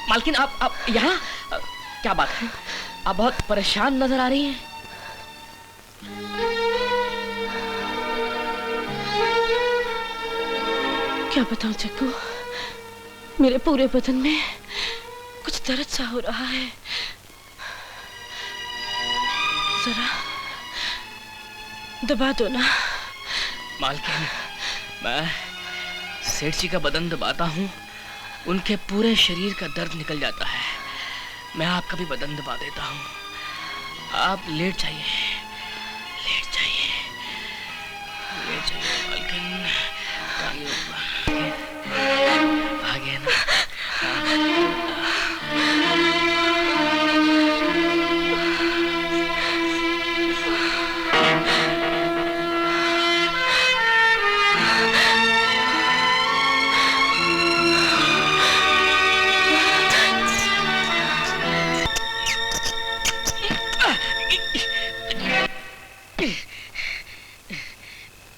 मालकिन आप यहाँ? क्या बात है, आप बहुत परेशान नजर आ रही हैं। क्या बताऊं जग्गू, मेरे पूरे बदन में कुछ दर्द सा हो रहा है। जरा दबा दो ना। मालकिन, मैं सेठ जी का बदन दबाता हूँ, उनके पूरे शरीर का दर्द निकल जाता है। मैं आपका भी बदन दबा देता हूँ। आप लेट जाइए, लेट जाइए, लेट जाइए मालकिन। आ गया ना?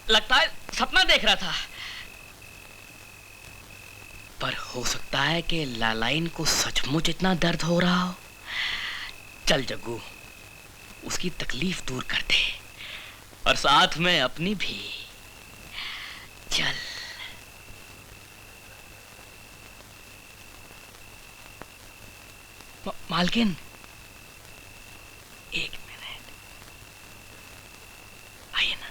लगता है सपना देख रहा था, पर हो सकता है कि लालाइन को सचमुच इतना दर्द हो रहा हो। चल जग्गू, उसकी तकलीफ दूर कर दे और साथ में अपनी भी। चल। मालकिन, एक मिनट, आइए ना।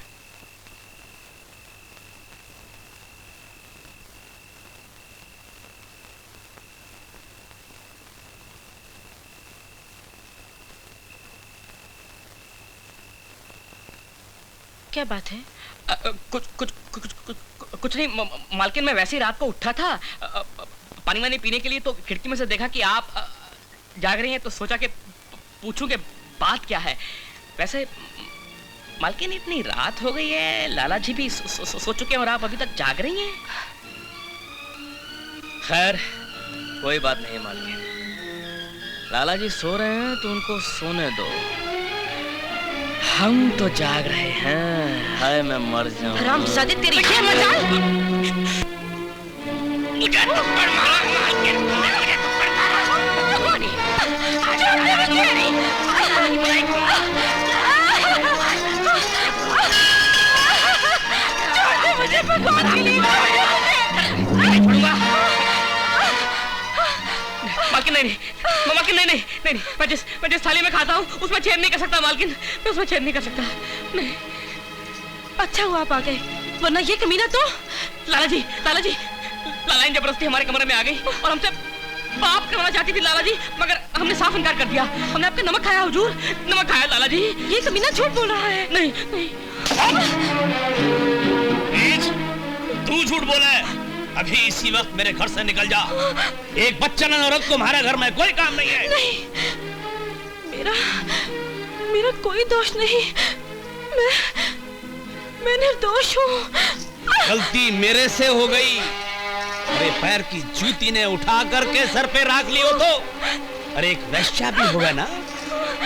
क्या बात है? कुछ नहीं मालकिन, मैं वैसे ही रात को उठा था पानी वानी पीने के लिए, तो खिड़की में से देखा कि आप जाग रही हैं, तो सोचा कि पूछूं कि बात क्या है। वैसे मालकिन, इतनी रात हो गई है, लाला जी भी सो चुके हैं और आप अभी तक जाग रही हैं। खैर कोई बात नहीं मालकिन, लाला जी सो रहे हैं तो उनको सोने दो, हम तो जाग रहे हैं। हाय मैं मर जाऊं। हरामजादे, तेरी ये मजाल! मुझे थप्पड़ मारा मालकिन, मुझे थप्पड़ मारा। मुझे भगवान के लिए नहीं छोड़ूंगा। मालकिन नहीं, मालकिन नहीं, मैं जिस थाली में खाता हूँ उसमें छेद नहीं कर सकता मालकिन, मैं उसमें छेद नहीं कर सकता। नहीं। अच्छा हुआ आप आ गए, वरना ये कमीना तो। लाला जी, लालाइन जबरदस्ती हमारे कमरे में आ गई और हमसे पाप करवाना चाहती थी लाला जी, मगर हमने साफ इनकार कर दिया। हमने आपका नमक खाया हुजूर, नमक खाया लाला जी। ये कमीना झूठ बोल रहा है। नहीं। तू झूठ बोला है। अभी इसी वक्त मेरे घर से निकल जा। एक बच्चा न औरत को तुम्हारे घर में कोई काम नहीं है। नहीं, मेरा कोई दोष नहीं, मैं निर्दोष हूँ। गलती मेरे से हो गई। अरे पैर की जूती ने उठा करके सर पे रख ली हो तो। अरे एक वैश्या भी होगा ना,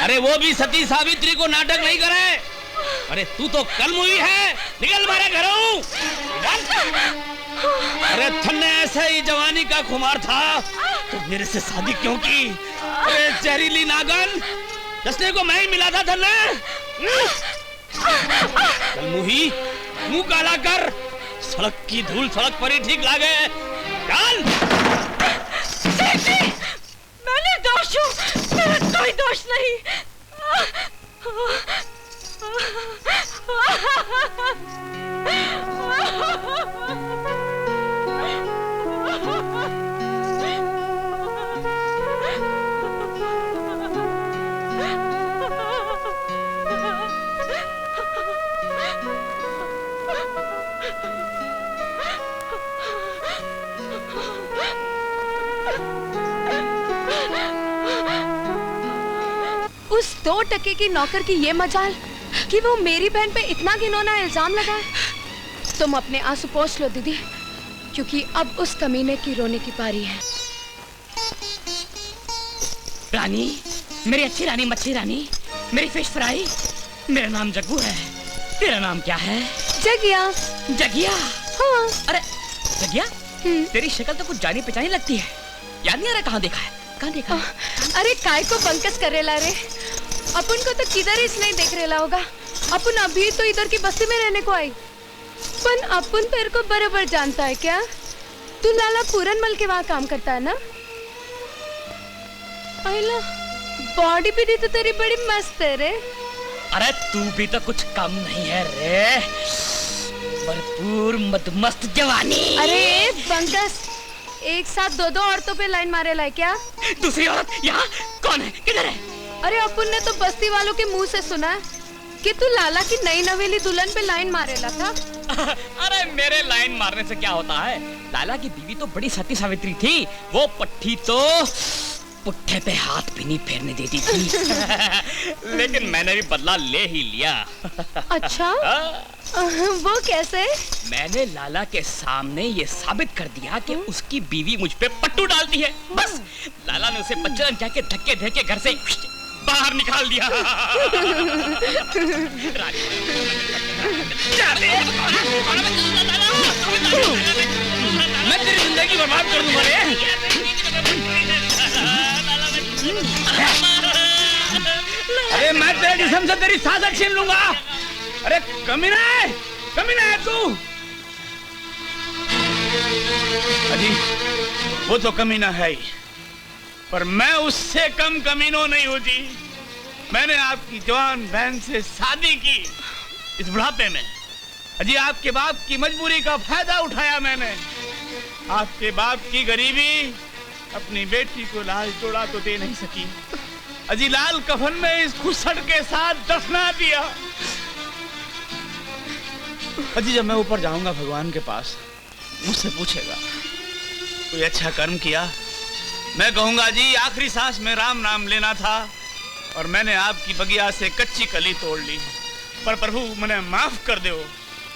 अरे वो भी सती सावित्री को नाटक नहीं करे। अरे तू तो कल मुई है, निकल मेरे घरों। अरे थन्ने ऐसे ही जवानी का खुमार था तो मेरे से शादी क्यों की? अरे जहरीली नागन, जसने को मैं ही मिला था थन्ने। कल मुही मुंह काला कर, सड़क की धूल सड़क पर ही ठीक लागे। चल। मैं निर्दोष हूँ, मेरा कोई दोष नहीं। उस 2 टके की नौकर की ये मजाल कि वो मेरी बहन पे इतना घिनौना इल्जाम लगाए। तुम अपने आंसू पोंछ लो दीदी, क्योंकि अब उस कमीने की रोने की पारी है। रानी, मेरी अच्छी रानी, मच्छी रानी, मेरी फिश फ्राई, मेरा नाम जग्गू है। तेरा नाम क्या है? जगिया। जगिया? हाँ। अरे जगिया, तेरी शक्ल तो कुछ जानी पहचानी लगती है। याद नहीं आ रहा कहाँ देखा है? कहाँ देखा? अरे काय को बंकस करेला रे, अपन को तो किधर इसलिए देख रेला होगा। अपन अभी तो इधर की बस्ती में रहने को आई, पर अपन तेरे को बराबर जानता है क्या? तू लाला पूरनमल के वहाँ काम करता है ना? अहिला, बॉडी भी तो तेरी बड़ी मस्त है रे। अरे तू भी तो कुछ कम नहीं है रे, भरपूर मदमस्त जवानी। अरे बंकस, एक साथ दो औरतों पे लाइन मारे ला क्या? दूसरी औरत यहाँ कौन है, किधर है? अरे अपन ने तो बस्ती वालों के मुंह से सुना कि तू लाला की नई नवेली दुल्हन पे लाइन मारेला था। अरे मेरे लाइन मारने से क्या होता है? लाला की बीवी तो बड़ी सती सावित्री थी, वो पट्टी तो पुट्ठे पे हाथ भी नहीं फेरने देती थी। लेकिन मैंने भी बदला ले ही लिया। अच्छा? वो कैसे? मैंने लाला के सामने ये साबित कर दिया कि उसकी बीवी मुझ पे पट्टू डालती है। बस लाला ने उसे बच्चन जाके धक्के दे के घर से बाहर निकाल दिया। मैं तेरी जिंदगी बर्बाद कर दूंगा रे। अरे मैं तेरे जिस्म से तेरी सांसें छीन लूंगा। अरे कमीना है तू। अजी वो तो कमीना है ही, पर मैं उससे कम कमीनो नहीं हूँ जी। मैंने आपकी जवान बहन से शादी की इस बुढ़ापे में। अजी आपके बाप की मजबूरी का फायदा उठाया मैंने। आपके बाप की गरीबी अपनी बेटी को लाल जोड़ा तो दे नहीं सकी। अजी लाल कफन में इस खुसड़ के साथ दफना दिया। अजी जब मैं ऊपर जाऊंगा भगवान के पास, मुझसे पूछेगा कोई अच्छा कर्म किया? मैं कहूंगा जी आखिरी सांस में राम नाम लेना था और मैंने आपकी बगिया से कच्ची कली तोड़ ली। पर प्रभु मुझे माफ कर दो,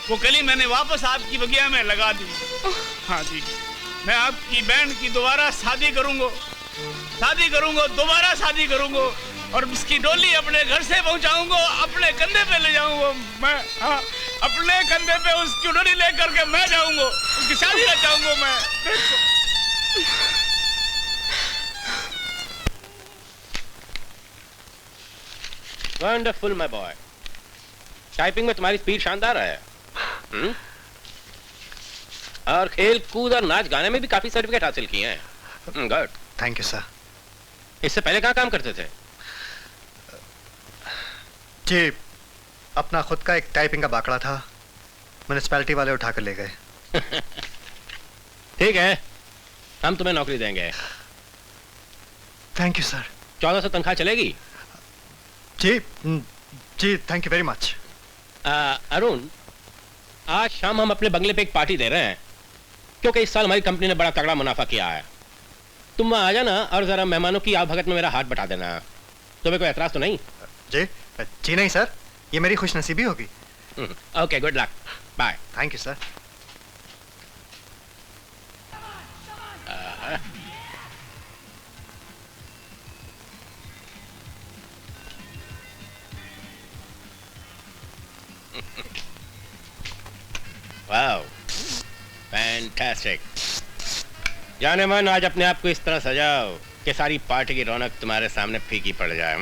वो कली मैंने वापस आपकी बगिया में लगा दी। हाँ जी, मैं आपकी बहन की दोबारा शादी करूंगा, दोबारा शादी करूंगा और उसकी डोली अपने घर से पहुंचाऊंगा, अपने कंधे पे ले जाऊंगा मैं। हाँ, अपने कंधे पे उसकी डोली लेकर के मैं जाऊंगा, उसकी शादी रचाऊंगा मैं। वंडरफुल माय बॉय, टाइपिंग में तुम्हारी स्पीड शानदार है। और खेल कूद और नाच गाने में भी काफी सर्टिफिकेट हासिल किए हैं। Good, thank you sir. इससे पहले कहाँ काम करते थे? जी अपना खुद का एक टाइपिंग का बाकड़ा था, म्युनिसिपैलिटी वाले उठा कर ले गए। ठीक है, हम तुम्हें नौकरी देंगे। Thank you sir. 1400 तनख्वाह चलेगी? जी जी, thank you very much. Arun, आज शाम हम अपने बंगले पे एक पार्टी दे रहे हैं, क्योंकि इस साल हमारी कंपनी ने बड़ा तगड़ा मुनाफा किया है। तुम वहां आ जाना और जरा मेहमानों की आवभगत में मेरा हाथ बटा देना। तुम्हें कोई एतराज तो नहीं? जी नहीं सर, ये मेरी खुशनसीबी होगी। Okay, good luck, bye. Thank you sir. Wow, fantastic. जाने मन, आज अपने आप को इस तरह सजाओ कि सारी पार्टी की रौनक तुम्हारे सामने फीकी पड़ जाए।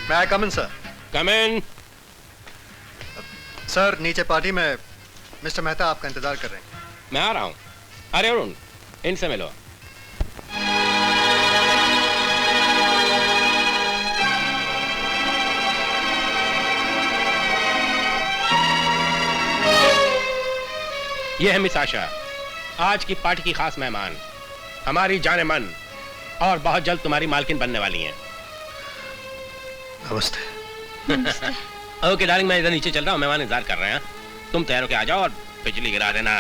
मैं आई कम इन सर? कम इन। सर नीचे पार्टी में मिस्टर मेहता आपका इंतजार कर रहे हैं। मैं आ रहा हूँ। अरे अरुण, इनसे मिलो। ये है मिस आशा, आज की पार्टी की खास मेहमान, हमारी जाने मन, और बहुत जल्द तुम्हारी मालकिन बनने वाली हैं। नमस्ते। ओके डार्लिंग, मैं इधर नीचे चल रहा हूँ, मेहमान इंतजार कर रहे हैं। तुम तैयार होके आ जाओ और बिजली गिरा देना।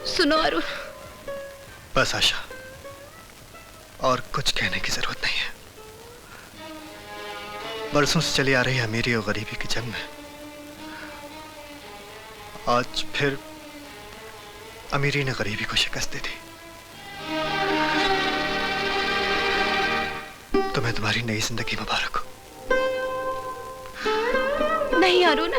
सुनो अरुण, बस आशा, और कुछ कहने की जरूरत नहीं है। बरसों से चली आ रही अमीरी और गरीबी की जंग में आज फिर अमीरी ने गरीबी को शिकस्त दे दी। तुम्हें तुम्हारी नई जिंदगी मुबारक हो। नहीं अरुण,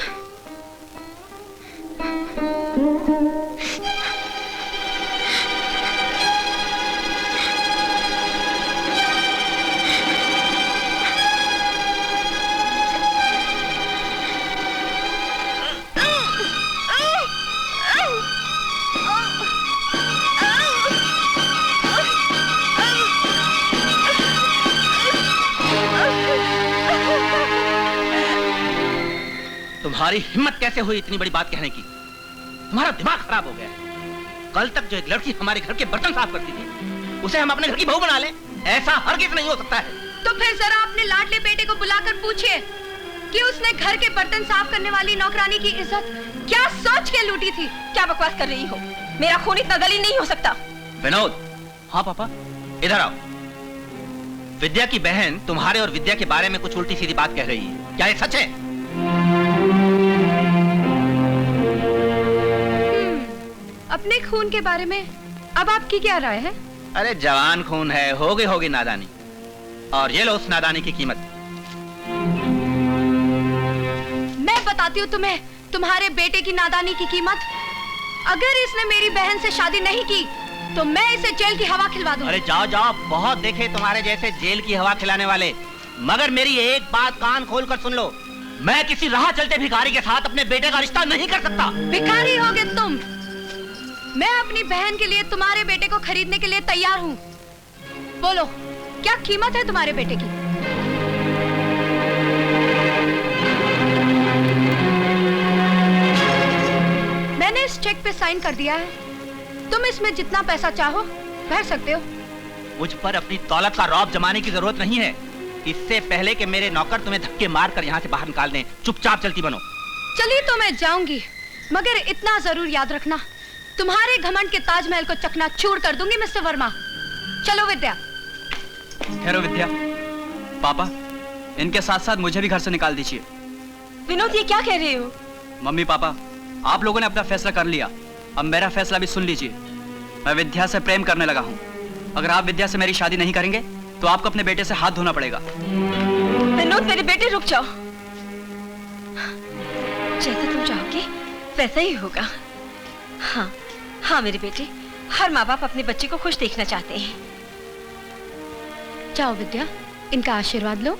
तुम्हारी हिम्मत कैसे हुई इतनी बड़ी बात कहने की? तुम्हारा दिमाग खराब हो गया है। कल तक जो एक लड़की हमारे घर के बर्तन साफ करती थी, उसे हम अपने घर की बहू बना लें? ऐसा हरगिज़ नहीं हो सकता है। तो फिर जरा अपने लाडले बेटे को बुलाकर पूछिए कि उसने घर के बर्तन साफ करने वाली नौकरानी की इज्जत क्या सोच के लूटी थी। क्या बकवास कर रही हो? मेरा खून इतना गली नहीं हो सकता। विनोद। हाँ पापा, इधर आओ। विद्या की बहन तुम्हारे और विद्या के बारे में कुछ उल्टी सीधी बात कह रही है, क्या ये सच है? अपने खून के बारे में अब आपकी क्या राय है? अरे जवान खून है, होगी नादानी। और ये लो उस नादानी की कीमत। मैं बताती हूँ तुम्हें तुम्हारे बेटे की नादानी की कीमत। अगर इसने मेरी बहन से शादी नहीं की तो मैं इसे जेल की हवा खिलवा दूँ। अरे जाओ जाओ, बहुत देखे तुम्हारे जैसे जेल की हवा खिलाने वाले। मगर मेरी एक बात कान खोल कर सुन लो, मैं किसी राह चलते भिखारी के साथ अपने बेटे का रिश्ता नहीं कर सकता। भिखारी होगे तुम। मैं अपनी बहन के लिए तुम्हारे बेटे को खरीदने के लिए तैयार हूँ। बोलो क्या कीमत है तुम्हारे बेटे की? मैंने इस चेक पे साइन कर दिया है। तुम इसमें जितना पैसा चाहो भर सकते हो। मुझ पर अपनी दौलत का रौब जमाने की जरूरत नहीं है। इससे पहले कि मेरे नौकर तुम्हें धक्के मारकर यहाँ से बाहर निकाल दें, चुपचाप चलती बनो। चलिए तो मैं जाऊंगी, मगर इतना जरूर याद रखना, तुम्हारे घमंड के ताजमहल को चकनाचूर कर दूंगी मिस्टर वर्मा। चलो विद्या। ठहरो विद्या। पापा, इनके साथ साथ मुझे भी घर से निकाल दीजिए। विनोद, ये क्या कह रहे हो? मम्मी पापा, आप लोगों ने अपना फैसला कर लिया, अब मेरा फैसला भी सुन लीजिए। मैं विद्या से प्रेम करने लगा हूँ। अगर आप विद्या से मेरी शादी नहीं करेंगे तो आपको अपने बेटे से हाथ धोना पड़ेगा। विनोद मेरे बेटे, रुक जाओ। जैसा तुम चाहोगे वैसा ही होगा। हाँ हाँ मेरे बेटे, हर माँ बाप अपने बच्चे को खुश देखना चाहते हैं। जाओ विद्या, इनका आशीर्वाद लो।